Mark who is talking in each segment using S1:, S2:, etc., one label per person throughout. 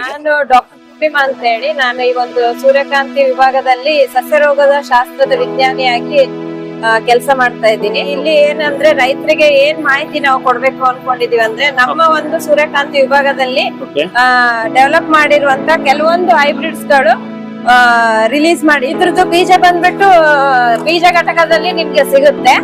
S1: ನಾನು ಡಾಕ್ಟರ್ ಪೂರ್ಣಿಮಾ ಅಂತ ಹೇಳಿ ನಾನು ಈ ಒಂದು ಸೂರ್ಯಕಾಂತಿ ವಿಭಾಗದಲ್ಲಿ ಸಸ್ಯರೋಗದ ಶಾಸ್ತ್ರದ ವಿಜ್ಞಾನಿಯಾಗಿ ಕೆಲಸ ಮಾಡ್ತಾ ಇದ್ದೀನಿ. ಇಲ್ಲಿ ಏನಂದ್ರೆ ರೈತರಿಗೆ ಏನ್ ಮಾಹಿತಿ ನಾವು ಕೊಡ್ಬೇಕು ಅನ್ಕೊಂಡಿದೀವಿ ಅಂದ್ರೆ ನಮ್ಮ ಒಂದು ಸೂರ್ಯಕಾಂತಿ ವಿಭಾಗದಲ್ಲಿ ಡೆವಲಪ್ ಮಾಡಿರುವಂತ ಕೆಲವೊಂದು ಹೈಬ್ರಿಡ್ಸ್ ಗಳು ರಿಲೀಸ್ ಮಾಡಿ ಇದ್ರದ್ದು ಬೀಜ ಬಂದ್ಬಿಟ್ಟು ಬೀಜ ಘಟಕದಲ್ಲಿ ನಿಮ್ಗೆ ಸಿಗುತ್ತೆ.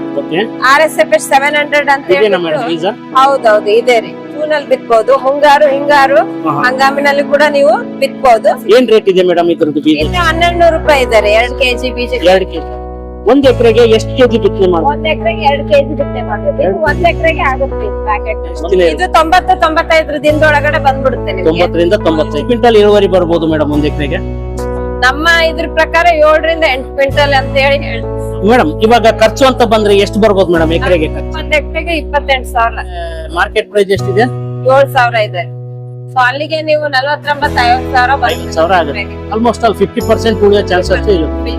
S1: RSFH 700 ಅಂತ ಹೇಳಿ ಹೌದೌದು ಇದೆ ರೀ. ಜೂನಲ್ಲಿ ಬಿತ್ಬಹುದು, ಮುಂಗಾರು ಹಿಂಗಾರು ಹಂಗಾಮಿನಲ್ಲಿ ಕೂಡ ನೀವು ಬಿತ್ಬಹುದು.
S2: ಏನ್ ರೇಟ್ ಇದೆ ಮೇಡಮ್ ಇದ್ರದ್ದು ಬೀಜ?
S1: 1200 ರೂಪಾಯಿ ಇದೆ 2 kg ಬೀಜ.
S2: 2 kg ಒಂದ್ ಎಕರೆಗೆ ಎಷ್ಟು ಕೆಜಿ ಬಿತ್ತನೆ ಮಾಡ್ಬೋದು?
S1: 1 ಎಕರೆಗೆ 2 kg ಬಿತ್ತನೆ ಮಾಡ್ಬೋದು. 1 ಎಕರೆಗೆ ಆಗುತ್ತೆ ಪ್ಯಾಕೆಟ್. ಇದು 90-95 ದಿನದೊಳಗಡೆ ಬಂದ್ಬಿಡುತ್ತೆ.
S2: 90ರಿಂದ 95 ಕ್ವಿಂಟಲ್ ಇಳುವರಿ ಬರ್ಬೋದು ಮೇಡಮ್ ಒಂದ್ ಎಕರೆಗೆ?
S1: ನಮ್ಮ ಇದ್ರ ಪ್ರಕಾರ 7 ರಿಂದ 8 ಕ್ವಿಂಟಲ್ ಅಂತ ಹೇಳಿ ಹೇಳ್ತೀವಿ
S2: ಮೇಡಮ್. ಇವಾಗ ಖರ್ಚು ಅಂತ ಬಂದ್ರೆ ಎಷ್ಟು ಬರ್ಬೋದು ಮೇಡಮ್ ಎಕರೆಗೆ?
S1: 1 ಎಕರೆಗೆ 28,000.
S2: ಮಾರ್ಕೆಟ್ ಪ್ರೈಸ್ ಎಷ್ಟಿದೆ?
S1: 7,000 ಇದೆ. ಸೊ ಅಲ್ಲಿಗೆ ನೀವು 49,000-50,000
S2: ಆಗುತ್ತೆ. ಆಲ್ಮೋಸ್ಟ್ ಆಲ್ 50% ಉಳಿಯೋ ಚಾನ್ಸಸ್ ಇರುತ್ತೆ.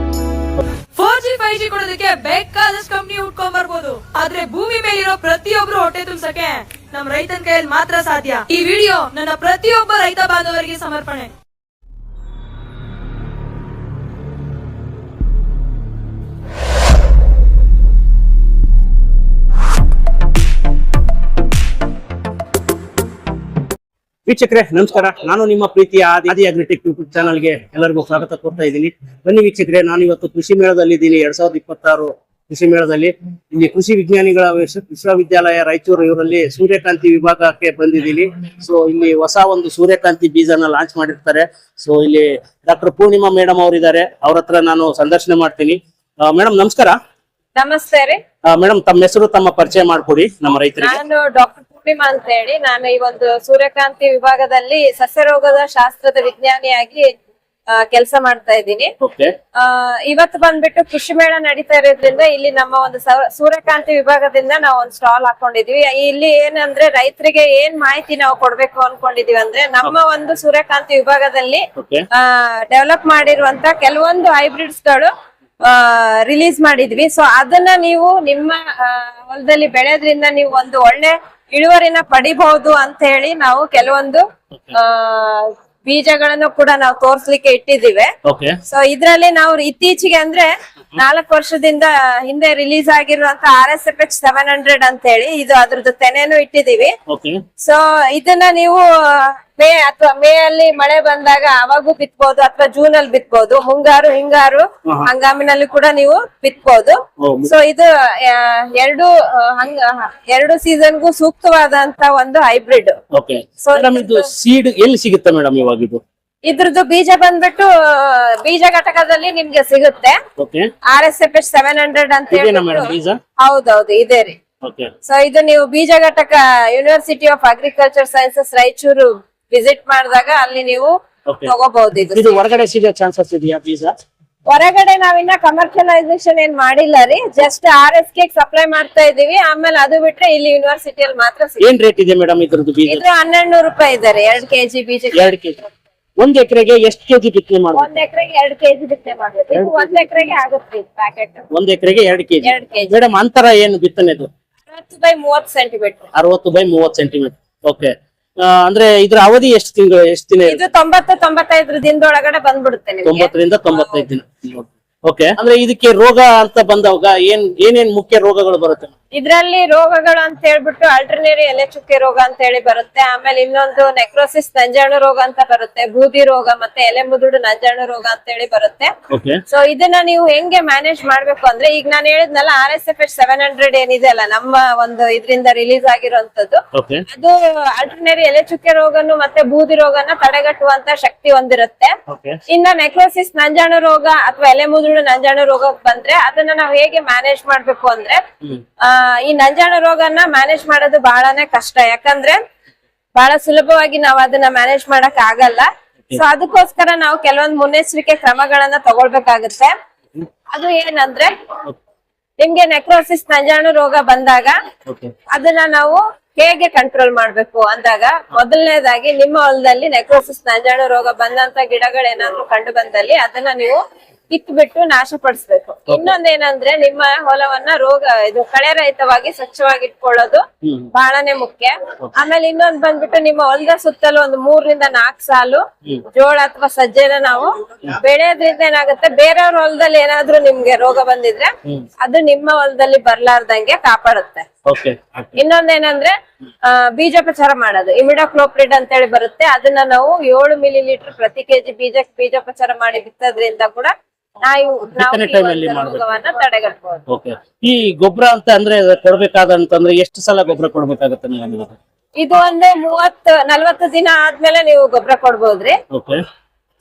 S3: 4G 5G ಕೊಡೋದಕ್ಕೆ ಬೇಕಾದಷ್ಟು ಕಂಪ್ನಿ ಉಟ್ಕೊಂಡ್ ಬರ್ಬೋದು, ಆದ್ರೆ ಭೂಮಿ ಮೇಲಿರೋ ಪ್ರತಿಯೊಬ್ರು ಹೊಟ್ಟೆ ತುಂಬಸಕ್ಕೆ ನಮ್ ರೈತನ ಕೈಯಲ್ಲಿ ಮಾತ್ರ ಸಾಧ್ಯ. ಈ ವಿಡಿಯೋ ನನ್ನ ಪ್ರತಿಯೊಬ್ಬ ರೈತ ಬಾಂಧವರಿಗೆ ಸಮರ್ಪಣೆ.
S2: ವೀಕ್ಷಕರೇ ನಮಸ್ಕಾರ, ನಾನು ನಿಮ್ಮ ಪ್ರೀತಿಯ ಆದಿ ಅಗ್ರಿಟೆಕ್ ಯೂಟ್ಯೂಬ್ ಚಾನಲ್ಗೆ ಎಲ್ಲರಿಗೂ ಸ್ವಾಗತ ಕೊಡ್ತಾ ಇದ್ದೀನಿ. ಬನ್ನಿ ವೀಕ್ಷಕರೇ, ನಾನು ಇವತ್ತು ಕೃಷಿ ಮೇಳದಲ್ಲಿ ಇದ್ದೀನಿ. 2026 ಕೃಷಿ ಮೇಳದಲ್ಲಿ ಇಲ್ಲಿ ಕೃಷಿ ವಿಜ್ಞಾನಿಗಳ ವಿಶ್ವವಿದ್ಯಾಲಯ ರಾಯಚೂರು ಇವರಲ್ಲಿ ಸೂರ್ಯಕಾಂತಿ ವಿಭಾಗಕ್ಕೆ ಬಂದಿದ್ದೀನಿ. ಸೊ ಇಲ್ಲಿ ಹೊಸ ಒಂದು ಸೂರ್ಯಕಾಂತಿ ಬೀಜನ ಲಾಂಚ್ ಮಾಡಿರ್ತಾರೆ. ಸೊ ಇಲ್ಲಿ ಡಾಕ್ಟರ್ ಪೂರ್ಣಿಮಾ ಮೇಡಮ್ ಅವರಿದ್ದಾರೆ, ಅವ್ರ ಹತ್ರ ನಾನು ಸಂದರ್ಶನ ಮಾಡ್ತೀನಿ. ಮೇಡಮ್ ನಮಸ್ಕಾರ.
S1: ನಮಸ್ತೆ ರೀ
S2: ಮೇಡಮ್, ತಮ್ಮ ಹೆಸರು ತಮ್ಮ ಪರಿಚಯ ಮಾಡ್ಕೊಡಿ ನಮ್ಮ ರೈತರಿಗೆ.
S1: ನಾನು ಡಾಕ್ಟರ್ ಪೂರ್ಣಿಮಾ ಅಂತ ಹೇಳಿ ನಾನು ಈ ಒಂದು ಸೂರ್ಯಕಾಂತಿ ವಿಭಾಗದಲ್ಲಿ ಸಸ್ಯರೋಗದ ಶಾಸ್ತ್ರದ ವಿಜ್ಞಾನಿಯಾಗಿ ಕೆಲಸ ಮಾಡ್ತಾ ಇದ್ದೀನಿ. ಇವತ್ತು ಬಂದ್ಬಿಟ್ಟು ಕೃಷಿ ಮೇಳ ನಡೀತಾ ಇರೋದ್ರಿಂದ ಇಲ್ಲಿ ನಮ್ಮ ಒಂದು ಸೂರ್ಯಕಾಂತಿ ವಿಭಾಗದಿಂದ ನಾವು ಒಂದು ಸ್ಟಾಲ್ ಹಾಕೊಂಡಿದೀವಿ. ಇಲ್ಲಿ ಏನಂದ್ರೆ ರೈತರಿಗೆ ಏನ್ ಮಾಹಿತಿ ನಾವು ಕೊಡ್ಬೇಕು ಅನ್ಕೊಂಡಿದೀವಿ ಅಂದ್ರೆ ನಮ್ಮ ಒಂದು ಸೂರ್ಯಕಾಂತಿ ವಿಭಾಗದಲ್ಲಿ ಡೆವಲಪ್ ಮಾಡಿರುವಂತ ಕೆಲವೊಂದು ಹೈಬ್ರಿಡ್ಸ್ ಗಳು ರಿಲೀಸ್ ಮಾಡಿದ್ವಿ. ಸೊ ಅದನ್ನ ನೀವು ನಿಮ್ಮ ಹೊಲದಲ್ಲಿ ಬೆಳೆಯೋದ್ರಿಂದ ನೀವು ಒಂದು ಒಳ್ಳೆ ಇಳುವರಿನ ಪಡಿಬಹುದು ಅಂತ ಹೇಳಿ ನಾವು ಕೆಲವೊಂದು ಬೀಜಗಳನ್ನು ಕೂಡ ನಾವು ತೋರ್ಸ್ಲಿಕ್ಕೆ ಇಟ್ಟಿದ್ದೀವಿ. ಸೊ ಇದ್ರಲ್ಲಿ ನಾವು ಇತ್ತೀಚೆಗೆ ಅಂದ್ರೆ 4 ವರ್ಷದಿಂದ ಹಿಂದೆ ರಿಲೀಸ್ ಆಗಿರುವಂತ RSFH 700 ಅಂತ ಹೇಳಿ ಇದು ಅದ್ರದ್ದು ತೆನೆನೂ ಇಟ್ಟಿದೀವಿ. ಸೊ ಇದನ್ನ ನೀವು ಮೇ ಅಲ್ಲಿ ಮಳೆ ಬಂದಾಗ ಅವಾಗೂ ಬಿತ್ಬಹುದು, ಅಥವಾ ಜೂನ್ ಅಲ್ಲಿ ಬಿತ್ಬಹುದು. ಮುಂಗಾರು ಹಿಂಗಾರು ಹಂಗಾಮಿನಲ್ಲಿ ಕೂಡ ನೀವು ಬಿತ್ಬಹುದು. ಸೊ ಇದು ಎರಡು ಸೀಸನ್ಗೂ ಸೂಕ್ತವಾದಂತ ಒಂದು ಹೈಬ್ರಿಡ್.
S2: ಸೀಡ್ ಎಲ್ಲಿ ಸಿಗುತ್ತೆ ಮೇಡಮ್ ಇವಾಗ?
S1: ಇದ್ರದ್ದು ಬೀಜ ಬಂದ್ಬಿಟ್ಟು ಬೀಜ ಘಟಕದಲ್ಲಿ ನಿಮ್ಗೆ ಸಿಗುತ್ತೆ. RSFH 700 ಅಂತ ಹೇಳಿ ಹೌದೌದು ಇದೆ ರೀ. ಸೊ ಇದು ನೀವು ಬೀಜ ಘಟಕ university of agriculture sciences Raichur visit ಮಾಡಿದಾಗ ಅಲ್ಲಿ ನೀವು ತಗೋಬಹುದು.
S2: ಇದು ಹೊರಗಡೆ ಸಿಗೋ ಚಾನ್ಸಸ್ ಇದೆಯಾ ಬೀಜ?
S1: ಹೊರಗಡೆ ನಾವಿನ್ನ ಕಮರ್ಷಿಯಲೈಸೇಷನ್ ಏನ್ ಮಾಡಿಲ್ಲ ರೀ, ಜಸ್ಟ್ RSK ಸಪ್ಲೈ ಮಾಡ್ತಾ ಇದೀವಿ. ಆಮೇಲೆ ಅದು ಬಿಟ್ರೆ ಇಲ್ಲಿ ಯೂನಿವರ್ಸಿಟಿಯಲ್ಲಿ ಮಾತ್ರ.
S2: ಏನ್ ರೇಟ್ ಇದೆ ಮೇಡಮ್ ಇದ್ರದ್ದು ಬೀಜ?
S1: ಇದು 1200 ರೂಪಾಯಿ ಇದೆ 2 kg ಬೀಜ.
S2: 2 kg ಒಂದ್ ಎಕರೆಗೆ ಎಷ್ಟು ಕೆಜಿ ಬಿತ್ತನೆ ಮಾಡ್ಬೋದು?
S1: 1 ಎಕರೆಗೆ 2 kg ಬಿತ್ತನೆ ಮಾಡ್ಬೋದು. 1 ಎಕರೆಗೆ ಆಗುತ್ತೆ ಪ್ಯಾಕೆಟ್.
S2: 1 ಎಕರೆಗೆ 2 kg. ಮೇಡಮ್ ಅಂತರ ಏನು ಬಿತ್ತನೆದು?
S1: 60/30 ಸೆಂಟಿಮೀಟರ್.
S2: 60/30 ಸೆಂಟಿಮೀಟರ್. ಓಕೆ. ಅಂದ್ರೆ ಇದ್ರ ಅವಧಿ ಎಷ್ಟು ತಿಂಗಳು, ಎಷ್ಟು ದಿನ?
S1: ಇದು 90-95 ದಿನದೊಳಗಡೆ ಬಂದ್ಬಿಡುತ್ತೆ.
S2: 90 ರಿಂದ 95 ದಿನ. ಓಕೆ. ಅಂದ್ರೆ ಇದಕ್ಕೆ ರೋಗ ಅಂತ ಬಂದಾಗ ಏನೇನ್ ಮುಖ್ಯ ರೋಗಗಳು ಬರುತ್ತೆ?
S1: ಇದ್ರಲ್ಲಿ ರೋಗಗಳು ಅಂತ ಹೇಳ್ಬಿಟ್ಟು ಅಲ್ಟರ್ನೇರಿ ಎಲೆ ಚುಕ್ಕೆ ರೋಗ ಅಂತ ಹೇಳಿ ಬರುತ್ತೆ. ಆಮೇಲೆ ಇನ್ನೊಂದು ನೆಕ್ರೋಸಿಸ್ ನಂಜಾಣು ರೋಗ ಅಂತ ಬರುತ್ತೆ, ಬೂದಿ ರೋಗ, ಮತ್ತೆ ಎಲೆ ಮುದುಡು ನಂಜಾಣು ರೋಗ ಅಂತ ಹೇಳಿ ಬರುತ್ತೆ. ಸೊ ಇದನ್ನ ನೀವು ಹೆಂಗೆ ಮ್ಯಾನೇಜ್ ಮಾಡ್ಬೇಕು ಅಂದ್ರೆ, ಈಗ ನಾನು ಹೇಳಿದ್ನಲ್ಲ RSFH 700 ಏನಿದೆ ಅಲ್ಲ ನಮ್ಮ ಒಂದು ಇದರಿಂದ ರಿಲೀಸ್ ಆಗಿರುವಂತದ್ದು, ಅದು ಅಲ್ಟರ್ನೇರಿ ಎಲೆ ಚುಕ್ಕೆ ರೋಗನು ಮತ್ತೆ ಬೂದಿ ರೋಗನ ತಡೆಗಟ್ಟುವಂತ ಶಕ್ತಿ ಹೊಂದಿರುತ್ತೆ. ಇನ್ನ ನೆಕ್ರೋಸಿಸ್ ನಂಜಾಣು ರೋಗ ಅಥವಾ ಎಲೆ ಮುದುಡು ನಂಜಾಣು ರೋಗ ಬಂದ್ರೆ ಅದನ್ನ ನಾವು ಹೇಗೆ ಮ್ಯಾನೇಜ್ ಮಾಡ್ಬೇಕು ಅಂದ್ರೆ, ಈ ನಂಜಾಣು ರೋಗನ ಮ್ಯಾನೇಜ್ ಮಾಡೋದು ಬಹಳನೇ ಕಷ್ಟ. ಯಾಕಂದ್ರೆ ಬಹಳ ಸುಲಭವಾಗಿ ನಾವು ಅದನ್ನ ಮ್ಯಾನೇಜ್ ಮಾಡಕ್ ಆಗಲ್ಲ. ಸೊ ಅದಕ್ಕೋಸ್ಕರ ನಾವು ಕೆಲವೊಂದು ಮುನ್ನೆಚ್ಚರಿಕೆ ಕ್ರಮಗಳನ್ನ ತಗೊಳ್ಬೇಕಾಗುತ್ತೆ. ಅದು ಏನಂದ್ರೆ, ನಿಮ್ಗೆ ನೆಕ್ರೋಸಿಸ್ ನಂಜಾಣು ರೋಗ ಬಂದಾಗ ಅದನ್ನ ನಾವು ಹೇಗೆ ಕಂಟ್ರೋಲ್ ಮಾಡ್ಬೇಕು ಅಂದಾಗ, ಮೊದಲನೇದಾಗಿ ನಿಮ್ಮ ಹೊಲದಲ್ಲಿ ನೆಕ್ರೋಸಿಸ್ ನಂಜಾಣು ರೋಗ ಬಂದಂತ ಗಿಡಗಳೇನಾದ್ರೂ ಕಂಡು ಬಂದಲ್ಲಿ ಅದನ್ನ ನೀವು ಕಿತ್ಬಿಟ್ಟು ನಾಶಪಡಿಸ್ಬೇಕು. ಇನ್ನೊಂದೇನಂದ್ರೆ ನಿಮ್ಮ ಹೊಲವನ್ನ ಇದು ಕಳೆ ರಹಿತವಾಗಿ ಸ್ವಚ್ಛವಾಗಿ ಇಟ್ಕೊಳ್ಳೋದು ಬಹಳನೇ ಮುಖ್ಯ. ಆಮೇಲೆ ಇನ್ನೊಂದ್ ಬಂದ್ಬಿಟ್ಟು ನಿಮ್ಮ ಹೊಲದ ಸುತ್ತಲೂ ಒಂದು 3 ರಿಂದ 4 ಸಾಲು ಜೋಳ ಅಥವಾ ಸಜ್ಜೆನ ನಾವು ಬೆಳೆಯೋದ್ರಿಂದ ಏನಾಗುತ್ತೆ, ಬೇರೆಯವ್ರ ಹೊಲದಲ್ಲಿ ಏನಾದ್ರೂ ನಿಮ್ಗೆ ರೋಗ ಬಂದಿದ್ರೆ ಅದು ನಿಮ್ಮ ಹೊಲದಲ್ಲಿ ಬರ್ಲಾರ್ದಂಗೆ ಕಾಪಾಡುತ್ತೆ. ಇನ್ನೊಂದೇನಂದ್ರೆ ಬೀಜೋಪಚಾರ ಮಾಡೋದು, ಇಮಿಡಾಕ್ಲೋಪ್ರಿಡ್ ಅಂತ ಹೇಳಿ ಬರುತ್ತೆ. ಅದನ್ನ ನಾವು 7 ಮಿಲಿಲೀಟರ್ ಪ್ರತಿ ಕೆಜಿ ಬೀಜೋಪಚಾರ ಮಾಡಿ ಬಿತ್ತೋದ್ರಿಂದ ಕೂಡ ನಾವು ರೋಗವನ್ನ ತಡೆಗಟ್ಟಬಹುದು.
S2: ಈ ಗೊಬ್ಬರ ಅಂತ ಅಂದ್ರೆ ಕೊಡ್ಬೇಕಾದಂತಂದ್ರೆ ಎಷ್ಟು ಸಲ ಗೊಬ್ಬರ ಕೊಡ್ಬೇಕಾಗತ್ತೆ?
S1: ಇದು ಒಂದು 30-40 ದಿನ ಆದ್ಮೇಲೆ ನೀವು ಗೊಬ್ಬರ ಕೊಡ್ಬೋದ್ರಿ.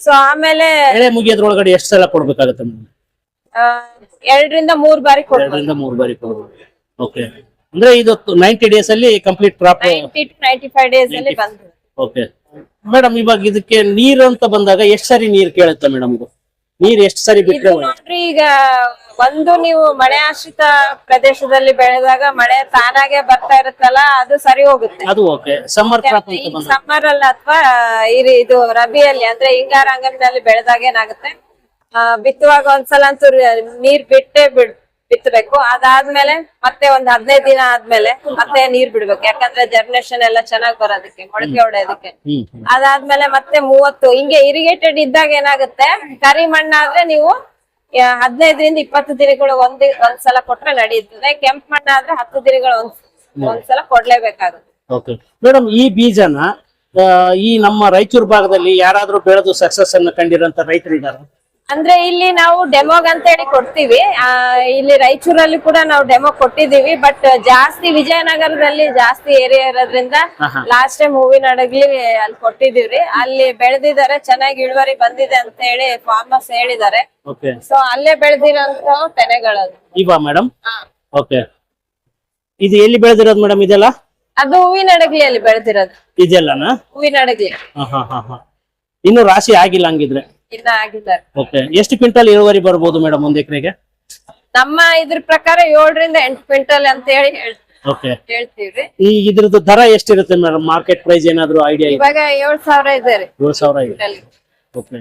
S1: ಸೊ ಆಮೇಲೆ
S2: ಬೆಳೆ ಮುಗಿಯೋದ್ರೊಳಗಡೆ ಎಷ್ಟು ಸಲ ಕೊಡ್ಬೇಕಾಗತ್ತೆ?
S1: 2 ರಿಂದ 3 ಬಾರಿ ಕೊಡ್ಬೋದು.
S2: 2 ರಿಂದ 3 ಬಾರಿ ಕೊಡ್ಬೋದು. ಓಕೆ, ಅಂದ್ರೆ ಇದು 90 ಡೇಸ್ ಅಲ್ಲಿ ಕಂಪ್ಲೀಟ್ ಕ್ರಾಪ್
S1: 90 to 95 ಡೇಸ್ ಅಲ್ಲಿ ಬಂತು.
S2: ಓಕೆ ಮೇಡಮ್, ಇವಾಗ ಇದಕ್ಕೆ ನೀರು ಅಂತ ಬಂದಾಗ ಎಷ್ಟು ಸರಿ ನೀರು ಕೇಳುತ್ತೆ ಮೇಡಮ್? ಇದು ನೀರ್ ಎಷ್ಟು ಸರಿ ಬಿಟ್ರೆ?
S1: ನೋಡ್ರಿ, ಈಗ ನೀವು ಮಳೆ ಆಶ್ರಿತ ಪ್ರದೇಶದಲ್ಲಿ ಬೆಳೆದಾಗ ಮಳೆ ತಾನಾಗೆ ಬರ್ತಾ ಇರುತ್ತಲ್ಲ, ಅದು ಸರಿ ಹೋಗುತ್ತೆ.
S2: ಅದು ಓಕೆ. ಸಮ್ಮರ್ ಕ್ರಾಪ್
S1: ಸಮ್ಮರ್ ಅಲ್ಲಿ ಅಥವಾ ಇದು ರಬಿಯಲ್ಲಿ ಅಂದ್ರೆ ಹಿಂಗಾರ ಹಂಗಾಮಿನಲ್ಲಿ ಬೆಳೆದಾಗ ಏನಾಗುತ್ತೆ, ಬಿತ್ತುವಾಗ ಒಂದ್ಸಲ ಅಂತೂ ನೀರ್ ಬಿತ್ತಬೇಕು. ಅದಾದ್ಮೇಲೆ ಮತ್ತೆ ಒಂದ್ 15 ದಿನ ಆದ್ಮೇಲೆ ಮತ್ತೆ ನೀರ್ ಬಿಡ್ಬೇಕು, ಯಾಕಂದ್ರೆ ಜರ್ಮಿನೇಷನ್ ಎಲ್ಲ ಚೆನ್ನಾಗ್ ಬರೋದಕ್ಕೆ, ಮೊಳಕೆ ಹೊಡೆಯೋದಕ್ಕೆ. ಅದಾದ್ಮೇಲೆ ಮತ್ತೆ 30 ಹಿಂಗೆ ಇರಿಗೇಟೆಡ್ ಇದ್ದಾಗ ಏನಾಗುತ್ತೆ, ಕರಿ ಮಣ್ಣಾದ್ರೆ ನೀವು 15 ರಿಂದ 20 ದಿನಗಳು ಒಂದ್ಸಲ ಕೊಟ್ರೆ ನಡೆಯುತ್ತದೆ. ಕೆಂಪು ಮಣ್ಣಾದ್ರೆ 10 ದಿನಗಳು ಒಂದ್ಸಲ ಕೊಡ್ಲೇಬೇಕಾಗುತ್ತೆ.
S2: ಓಕೆ ಮೇಡಮ್, ಈ ಬೀಜನ ಈ ನಮ್ಮ ರಾಯಚೂರು ಭಾಗದಲ್ಲಿ ಯಾರಾದ್ರೂ ಬೆಳೆದು ಸಕ್ಸಸ್ ಅನ್ನ ಕಂಡಿರೋಂತ ರೈತರಿದ್ದಾರೆ?
S1: ಅಂದ್ರೆ ಇಲ್ಲಿ ನಾವು ಡೆಮೋಗ್ ಅಂತ ಹೇಳಿ ಕೊಡ್ತೀವಿ. ಇಲ್ಲಿ ರಾಯಚೂರಲ್ಲಿ ಕೂಡ ನಾವು ಡೆಮೋ ಕೊಟ್ಟಿದೀವಿ. ಬಟ್ ಜಾಸ್ತಿ ವಿಜಯನಗರದಲ್ಲಿ ಜಾಸ್ತಿ ಏರಿಯಾ ಇರೋದ್ರಿಂದ ಲಾಸ್ಟ್ ಟೈಮ್ ಹೂವಿನಡಗ್ಲಿ ಅಲ್ಲಿ ಕೊಟ್ಟಿದೀವ್ರಿ. ಅಲ್ಲಿ ಬೆಳೆದಿದ್ದಾರೆ, ಚೆನ್ನಾಗಿ ಇಳುವರಿ ಬಂದಿದೆ ಅಂತ ಹೇಳಿ ಫಾರ್ಮರ್ಸ್ ಹೇಳಿದ್ದಾರೆ. ಸೊ ಅಲ್ಲೇ ಬೆಳೆದಿರೋಂತ ತೆನೆಗಳದು
S2: ಇವಾ ಮೇಡಮ್? ಓಕೆ, ಇದು ಎಲ್ಲಿ ಬೆಳೆದಿರೋದು ಮೇಡಮ್ ಇದೆಲ್ಲ?
S1: ಅದು ಹೂವಿನಡಗ್ಲಿಯಲ್ಲಿ ಬೆಳೆದಿರೋದು.
S2: ಇದೆಲ್ಲನಾ?
S1: ಹೂವಿನಡಗ್ಲಿ.
S2: ಇನ್ನು ರಾಶಿ ಆಗಿಲ್ಲ ಹಂಗಿದ್ರೆ?
S1: ಇನ್ನ ಆಗಿದ್ದಾರೆ.
S2: ಓಕೆ, ಎಷ್ಟು ಕ್ವಿಂಟಲ್ ಇಳುವರಿ ಬರ್ಬೋದು ಮೇಡಮ್ ಒಂದ್ ಎಕರೆಗೆ?
S1: ನಮ್ಮ ಇದ್ರ ಪ್ರಕಾರ 7 ರಿಂದ 8 ಕ್ವಿಂಟಲ್ ಅಂತ ಹೇಳಿ ಹೇಳ್ತೀವ್ರಿ.
S2: ಈ ಇದ್ರದ್ದು ದರ ಎಷ್ಟಿರುತ್ತೆ ಮೇಡಮ್? ಮಾರ್ಕೆಟ್ ಪ್ರೈಸ್ ಏನಾದ್ರು ಐಡಿಯಾ?
S1: ಇವಾಗ 7,000 ಇದೆ ರೀ.
S2: 7,000 ಇದೆ. ಓಕೆ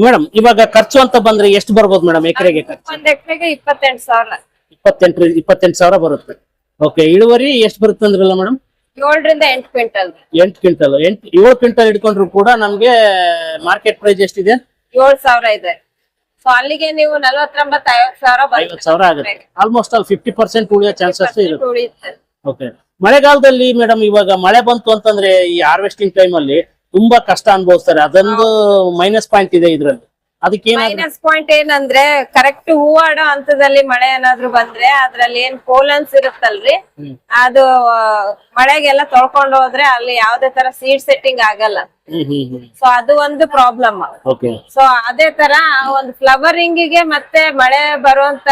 S2: ಮೇಡಮ್, ಇವಾಗ ಖರ್ಚು ಅಂತ ಬಂದ್ರೆ ಎಷ್ಟು ಬರ್ಬೋದು ಮೇಡಮ್ ಎಕರೆಗೆ?
S1: ಒಂದ್ ಎಕರೆಗೆ 28,000.
S2: 28,000 ಬರುತ್ತೆ. ಓಕೆ, ಇಳುವರಿ ಎಷ್ಟು ಬರುತ್ತೆ ಅಂದ್ರಲ್ಲ ಮೇಡಮ್?
S1: 7 ರಿಂದ 8 ಕ್ವಿಂಟಲ್.
S2: 8 ಕ್ವಿಂಟಲ್ 7 ಕ್ವಿಂಟಲ್ ಇಟ್ಕೊಂಡ್ರು ಕೂಡ ನಮ್ಗೆ ಮಾರ್ಕೆಟ್ ಪ್ರೈಸ್ ಎಷ್ಟಿದೆ?
S1: 7,000 ಇದೆ. ಸೊ ಅಲ್ಲಿಗೆ ನೀವು 40,000-50,000
S2: ಆಗುತ್ತೆ. ಆಲ್ಮೋಸ್ಟ್ ಆಲ್ 50% ಉಳಿಯೋ ಚಾನ್ಸಸ್ ಇರುತ್ತೆ. ಓಕೆ, ಮಳೆಗಾಲದಲ್ಲಿ ಮೇಡಮ್ ಇವಾಗ ಮಳೆ ಬಂತು ಅಂತಂದ್ರೆ ಈ ಹಾರ್ವೆಸ್ಟಿಂಗ್ ಟೈಮ್ ಅಲ್ಲಿ ತುಂಬಾ ಕಷ್ಟ ಅನುಭವಿಸ್ತಾರೆ. ಅದೊಂದು ಮೈನಸ್ ಪಾಯಿಂಟ್ ಇದೆ ಇದ್ರಲ್ಲಿ. ಅದಕ್ಕೆ
S1: ಮೈನಸ್ ಪಾಯಿಂಟ್ ಏನಂದ್ರೆ, ಕರೆಕ್ಟ್ ಹೂವಾಡೋ ಹಂತದಲ್ಲಿ ಮಳೆ ಏನಾದ್ರು ಬಂದ್ರೆ ಅದ್ರಲ್ಲಿ ಏನ್ ಪೋಲನ್ಸ್ ಇರುತ್ತಲ್ರಿ, ಅದು ಮಳೆಗೆಲ್ಲ ತೊಳ್ಕೊಂಡು ಹೋದ್ರೆ ಅಲ್ಲಿ ಯಾವ್ದೇ ತರ ಸೀಡ್ ಸೆಟ್ಟಿಂಗ್ ಆಗಲ್ಲ. ಸೊ ಅದು ಒಂದು ಪ್ರಾಬ್ಲಮ್. ಸೊ ಅದೇ ತರ ಒಂದು ಫ್ಲವರಿಂಗ್ ಗೆ ಮತ್ತೆ ಮಳೆ ಬರುವಂತ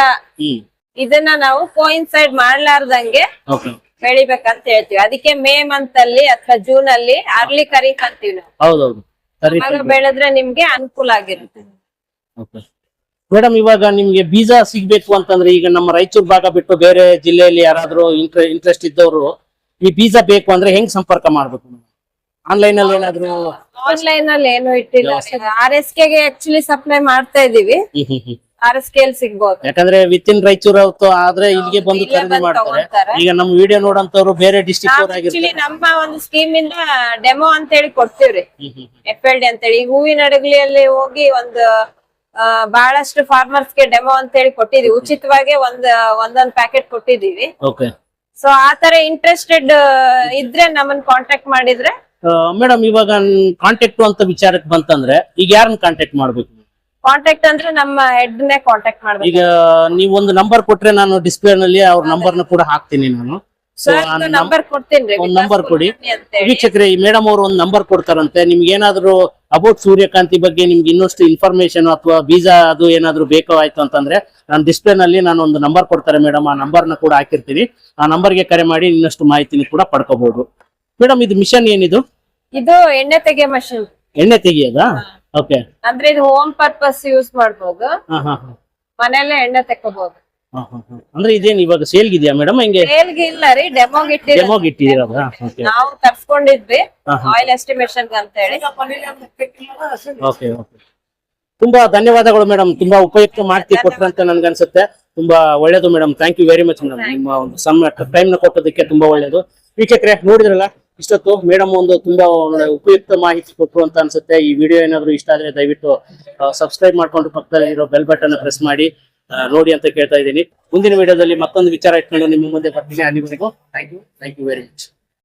S1: ಇದನ್ನ ನಾವು ಕೋಇನ್ಸೈಡ್ ಮಾಡ್ಲಾರ್ದಂಗೆ ಬೆಳಿಬೇಕಂತ ಹೇಳ್ತೀವಿ. ಅದಕ್ಕೆ ಮೇ ಮಂತ್ ಅಲ್ಲಿ ಅಥವಾ ಜೂನ್ ಅಲ್ಲಿ ಅರ್ಲಿ ಖರೀಫ್ ಅಂತೀವಿ ನಾವು. ಬೆಳೆದ್ರೆ ನಿಮ್ಗೆ ಅನುಕೂಲ ಆಗಿರುತ್ತೆ.
S2: ಮೇಡಮ್, ಇವಾಗ ನಿಮ್ಗೆ ಬೀಜ ಸಿಗ್ಬೇಕು ಅಂತಂದ್ರೆ ಈಗ ನಮ್ಮ ರಾಯಚೂರು ಭಾಗ ಬಿಟ್ಟು ಬೇರೆ ಜಿಲ್ಲೆಯಲ್ಲಿ ಯಾರಾದ್ರೂ ಇಂಟ್ರೆಸ್ಟ್ ಇದ್ದವರು ಈ ಬೀಜ ಬೇಕು ಅಂದ್ರೆ ಹೆಂಗ್ ಸಂಪರ್ಕ ಮಾಡ್ಬೇಕು? ಆನ್ಲೈನ್ ಅಲ್ಲಿ ಏನಾದ್ರು?
S1: ಆನ್ಲೈನ್ ಅಲ್ಲಿ ಏನು ಇಟ್ಟಿಲ್ಲ. RSK ಗೆ ಆಕ್ಚುಲಿ ಸಪ್ಲೈ ಮಾಡ್ತಾ ಇದೀವಿ. RSK ಅಲ್ಲಿ ಸಿಗ್ಬೋದು.
S2: ಯಾಕಂದ್ರೆ ವಿತ್ ಇನ್ ರಾಯಚೂರು ಆದ್ರೆ ಇಲ್ಲಿಗೆ ಬಂದು ಖರೀದಿ ಮಾಡ್ತಾರೆ. ಈಗ ನಮ್ಮ ವಿಡಿಯೋ ನೋಡಂತವ್ರು ಬೇರೆ ಡಿಸ್ಟ್ರಿಕ್ಟ್ ಅವ್ರು ಆಗಿರ್ತಾರೆ.
S1: ನಮ್ಮ ಒಂದು ಸ್ಕೀಮ್ ಇಂದ ಡೆಮೋ ಅಂತ ಹೇಳಿ ಕೊಡ್ತೀವ್ರಿ, FLD ಅಂತ ಹೇಳಿ. ಹೂವಿನಡಗಲಿಯಲ್ಲಿ ಹೋಗಿ ಒಂದು ಬಹಳಷ್ಟು ಫಾರ್ಮರ್ಸ್ ಗೆ ಡೆಮೋ ಅಂತ ಹೇಳಿ ಕೊಟ್ಟಿದೀವಿ. ಉಚಿತವಾಗಿ ಒಂದೊಂದ್ ಪ್ಯಾಕೆಟ್ ಕೊಟ್ಟಿದೀವಿ. ಸೊ ಆತರ ಇಂಟ್ರೆಸ್ಟೆಡ್ ಇದ್ರೆ ನಮ್ಮನ್ನ ಕಾಂಟ್ಯಾಕ್ಟ್ ಮಾಡಿದ್ರೆ.
S2: ಮೇಡಮ್, ಇವಾಗ ಕಾಂಟ್ಯಾಕ್ಟ್ ಅಂತ ವಿಚಾರಕ್ಕೆ ಬಂತಂದ್ರೆ ಈಗ ಯಾರನ್ನ ಕಾಂಟ್ಯಾಕ್ಟ್ ಮಾಡ್ಬೇಕು?
S1: ಕಾಂಟ್ಯಾಕ್ಟ್ ಅಂದ್ರೆ ನಮ್ಮ ಹೆಡ್ ನೇ ಕಾಂಟ್ಯಾಕ್ಟ್ ಮಾಡ್ಬೇಕು.
S2: ಈಗ ನೀವು ಒಂದು ನಂಬರ್ ಕೊಟ್ರೆ ನಾನು ಡಿಸ್ಪ್ಲೇ ನಲ್ಲಿ ಅವ್ರ ನಂಬರ್ ನ ಕೂಡ ಹಾಕ್ತೀನಿ ನಾನು.
S1: ನಂಬರ್ ಕೊಡ್ತೀನಿ,
S2: ಒಂದು ನಂಬರ್ ಕೊಡಿ ವೀಕ್ಷಕರೇ. ಈ ಮೇಡಮ್ ಅವರು ಒಂದು ನಂಬರ್ ಕೊಡ್ತಾರಂತೆ. ನಿಮ್ಗೆ ಏನಾದ್ರು ಅಬೌಟ್ ಸೂರ್ಯಕಾಂತಿ ಬಗ್ಗೆ ನಿಮ್ಗೆ ಇನ್ನಷ್ಟು ಇನ್ಫಾರ್ಮೇಶನ್ ಅಥವಾ ಬೀಜ ಅದು ಏನಾದ್ರು ಬೇಕು ಆಯ್ತು ಅಂತಂದ್ರೆ ನಾನು ಡಿಸ್ಪ್ಲೇ ನಲ್ಲಿ ನಾನು ಒಂದು ನಂಬರ್ ಕೊಡ್ತಾರೆ ಮೇಡಮ್, ಆ ನಂಬರ್ ನ ಕೂಡ ಹಾಕಿರ್ತೀನಿ. ಆ ನಂಬರ್ಗೆ ಕರೆ ಮಾಡಿ ಇನ್ನಷ್ಟು ಮಾಹಿತಿನ ಕೂಡ ಪಡ್ಕೋಬಹುದು. ಮೇಡಮ್, ಇದು ಮಿಷನ್ ಏನಿದು?
S1: ಇದು ಎಣ್ಣೆ ತೆಗೆ ಮಷಿನ್.
S2: ಎಣ್ಣೆ ತೆಗಿಯೋದಾ? ಓಕೆ,
S1: ಅಂದ್ರೆ ಇದು ಹೋಮ್ ಪರ್ಪಸ್ ಯೂಸ್ ಮಾಡಬಹುದು, ಮನೆಯಲ್ಲೇ ಎಣ್ಣೆ ತೆಕ್ಕೋಬಹುದು.
S2: ಅಂದ್ರೆ ಇದೇನು ಇವಾಗ ಸೇಲ್ಗೆ ಇದೆಯಾ ಮೇಡಮ್? ಹೆಂಗೆ?
S1: ಸೇಲ್ಗೆ ಇಲ್ಲ ರೀ, ಡೆಮೋಗೆ
S2: ಇಟ್ಟಿರೋದಾ?
S1: ನಾವು ತರ್ಸ್ಕೊಂಡಿದ್ವಿ ಆಯಿಲ್ ಎಸ್ಟಿಮೇಷನ್ ಅಂತ ಹೇಳಿ.
S2: ತುಂಬಾ ಧನ್ಯವಾದಗಳು ಮೇಡಮ್, ತುಂಬಾ ಉಪಯುಕ್ತ ಮಾಹಿತಿ ಕೊಟ್ರು ಅಂತ ನನ್ಗನ್ಸುತ್ತೆ. ತುಂಬಾ ಒಳ್ಳೇದು madam, thank you very much madam. ನಿಮ್ಮ ಒಂದು ಟೈಮ್ ನ ಕೊಟ್ಟದಕ್ಕೆ ತುಂಬಾ ಒಳ್ಳೇದು. ವೀಕ್ಷಕರೇ ನೋಡಿದ್ರಲ್ಲ, ಇಷ್ಟೊತ್ತು ಮೇಡಮ್ ಒಂದು ತುಂಬಾ ಉಪಯುಕ್ತ ಮಾಹಿತಿ ಕೊಟ್ರು ಅಂತ ಅನ್ಸುತ್ತೆ. ಈ ವಿಡಿಯೋ ಏನಾದ್ರು ಇಷ್ಟ ಆದ್ರೆ ದಯವಿಟ್ಟು ಸಬ್ಸ್ಕ್ರೈಬ್ ಮಾಡ್ಕೊಂಡು ಪಕ್ಕದಲ್ಲಿ ಇರೋ ಬೆಲ್ ಬಟನ್ ಪ್ರೆಸ್ ಮಾಡಿ ನೋಡಿ ಅಂತ ಕೇಳ್ತಾ ಇದ್ದೀನಿ. ಮುಂದಿನ ವಿಡಿಯೋದಲ್ಲಿ ಮತ್ತೊಂದು ವಿಚಾರ ಇಟ್ಕೊಂಡು ನಿಮ್ಮ ಮುಂದೆ ಬರ್ತೀನಿ. ಅಲ್ಲಿವರೆಗೂ ಥ್ಯಾಂಕ್ ಯು ವೆರಿ ಮಚ್.